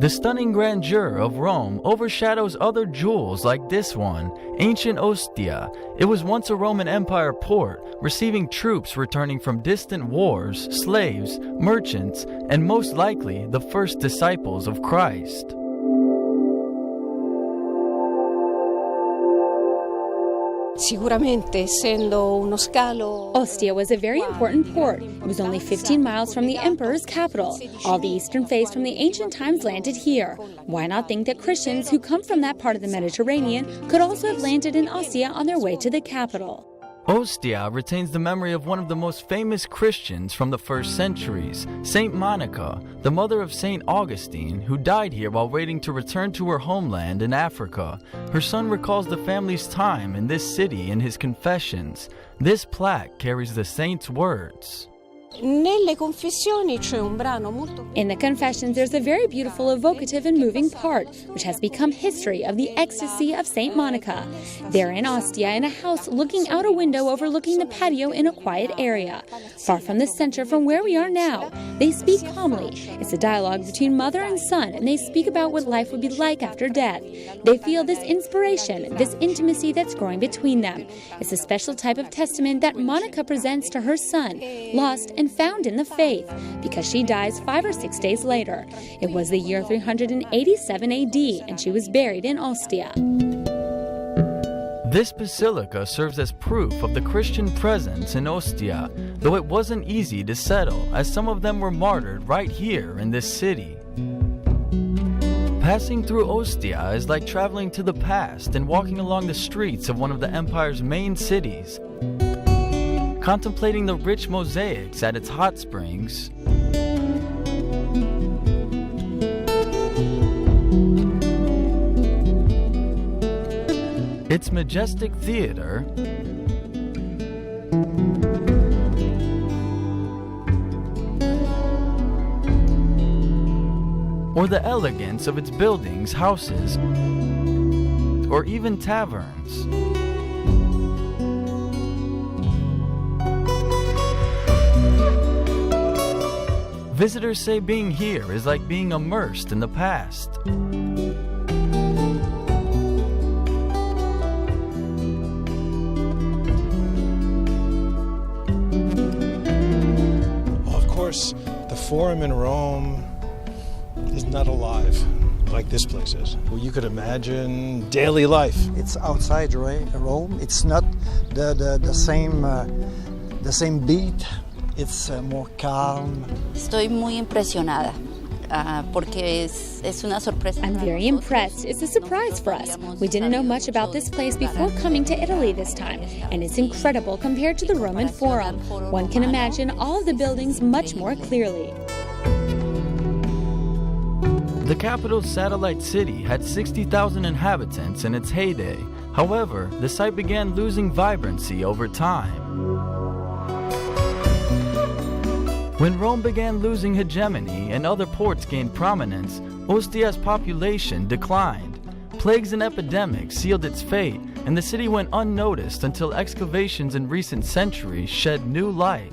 The stunning grandeur of Rome overshadows other jewels like this one, ancient Ostia. It was once a Roman Empire port, receiving troops returning from distant wars, slaves, merchants, and most likely the first disciples of Christ. Ostia was a very important port. It was only 15 miles from the emperor's capital. All the eastern faith from the ancient times landed here. Why not think that Christians who come from that part of the Mediterranean could also have landed in Ostia on their way to the capital? Ostia retains the memory of one of the most famous Christians from the first centuries, Saint Monica, the mother of Saint Augustine, who died here while waiting to return to her homeland in Africa. Her son recalls the family's time in this city in his confessions. This plaque carries the saint's words. In the Confessions, there's a very beautiful, evocative, and moving part, which has become history of the ecstasy of Saint Monica. They're in Ostia in a house looking out a window overlooking the patio in a quiet area. Far from the center from where we are now, they speak calmly. It's a dialogue between mother and son, and they speak about what life would be like after death. They feel this inspiration, this intimacy that's growing between them. It's a special type of testament that Monica presents to her son, lost and found in the faith, because she dies 5 or 6 days later. It was the year 387 AD, and she was buried in Ostia. This basilica serves as proof of the Christian presence in Ostia, though it wasn't easy to settle, as some of them were martyred right here in this city. Passing through Ostia is like traveling to the past and walking along the streets of one of the empire's main cities, contemplating the rich mosaics at its hot springs, its majestic theater, or the elegance of its buildings, houses, or even taverns. Visitors say being here is like being immersed in the past. Of course, the Forum in Rome is not alive like this place is. Well, you could imagine daily life. It's outside Rome. It's not the same beat. It's more calm. Estoy muy impresionada. Porque es una sorpresa. I'm very impressed. It's a surprise for us. We didn't know much about this place before coming to Italy this time, and it's incredible compared to the Roman Forum. One can imagine all of the buildings much more clearly. The capital's satellite city had 60,000 inhabitants in its heyday. However, the site began losing vibrancy over time. When Rome began losing hegemony and other ports gained prominence, Ostia's population declined. Plagues and epidemics sealed its fate, and the city went unnoticed until excavations in recent centuries shed new light.